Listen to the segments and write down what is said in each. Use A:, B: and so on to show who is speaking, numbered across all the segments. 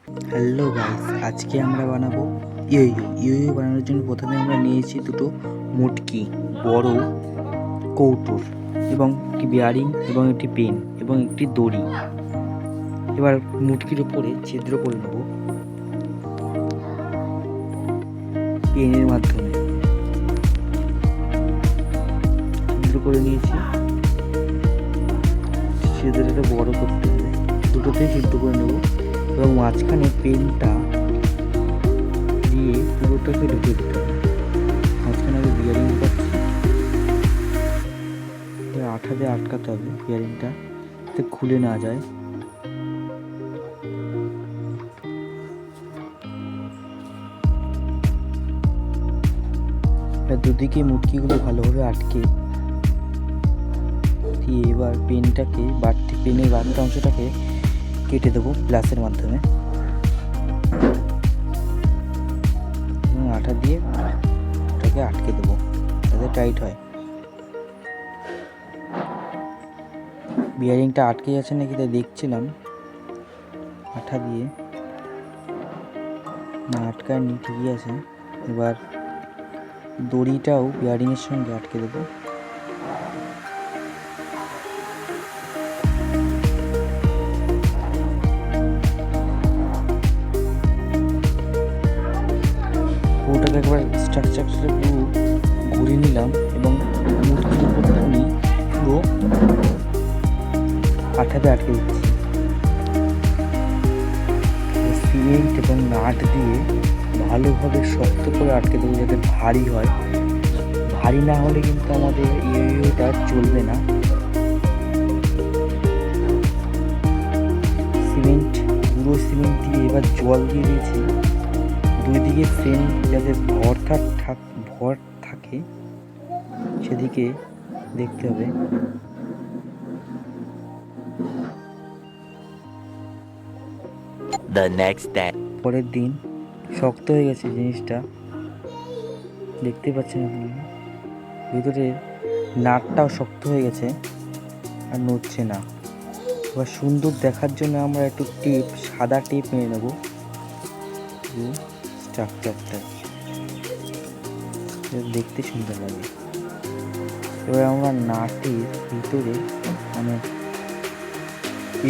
A: Hello guys, আজকে আমরা বানাবো ইয়ো ইয়ো বানানোর জন্য প্রথমে আমরা নিয়েছি দুটো মুটকি, বড় কৌটোর এবং একটি বিয়ারিং এবং একটি পেন এবং একটি দড়ি। এবার মুটকির উপরে ছিদ্র করে নেব পেনের মাধ্যমে। ছিদ্র করে নিয়েছি, ছিদ্রটা বড় করতে হবে, দুটোতেই ছিদ্র করে নেব এবং মাঝখানে পেনটা দিয়ে পুরোটাকে ঢুকে দিতে হবে। মাঝখানে আমি বিয়ারিং ঢুকাচ্ছি, আঠা দিয়ে আটকাতে হবে বিয়ারিংটা যাতে খুলে না যায়। দুদিকে মুটকিগুলো ভালোভাবে আটকে দিয়ে এবার পেনটাকে পেনের বাড়তি অংশটাকে কেটে দেবো প্লাসের মাধ্যমে এবং আঠা দিয়ে ওটাকে আটকে দেবো যাতে টাইট হয়। বিয়ারিংটা আটকে যাচ্ছে নাকি তাই দেখছিলাম আঠা দিয়ে, না আটকায়নি, ঠিকই আছে। এবার দড়িটাও বিয়ারিংয়ের সঙ্গে আটকে দেবো। পুরোটাকে একবার স্ট্রাকচারটা পুরো ঘুরিয়ে নিলাম এবং মুটকির উপরটা আমি পুরো আঠাতে আটকে দিচ্ছি। সিমেন্ট এবং নাট দিয়ে ভালোভাবে শক্ত করে আটকে দেবো যাতে ভারী হয়। ভারী না হলে কিন্তু আমাদের ইয়োটা চলবে না। গুঁড়ো সিমেন্ট দিয়ে এবার জল দিয়ে দিয়েছি, দুই দিকে ফ্রেম যাতে ভর থাকে সেদিকে দেখতে হবে। পরের দিন শক্ত হয়ে গেছে জিনিসটা, দেখতে পাচ্ছেন আপনারা, ভিতরে নাটটাও শক্ত হয়ে গেছে আর নড়ছে না। এবার সুন্দর দেখার জন্য আমরা একটু সাদা টেপ নিয়ে নেব স্ট্রাকচারটা, দেখতে সুন্দর লাগে। এবার আমরা নাটের ভিতরে মানে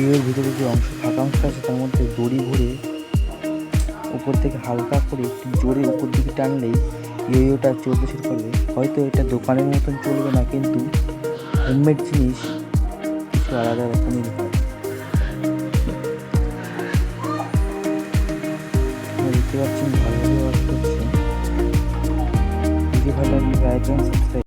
A: এর ভিতরে যে ফাঁকা অংশ আছে তার মধ্যে দড়ি ভরে উপর থেকে হালকা করে একটু জোরে উপর দিকে টানলেই ইয়োটা চলতে শুরু করবে। হয়তো এটা দোকানের মতন চলবে না, কিন্তু হোমমেড জিনিস কিছু আলাদা রকমের হয়। দেখতে পাচ্ছেন ভালোভাবে ওয়ার্ক করছে। যদি ভালো লাগে লাইক এবং সাবস্ক্রাইব।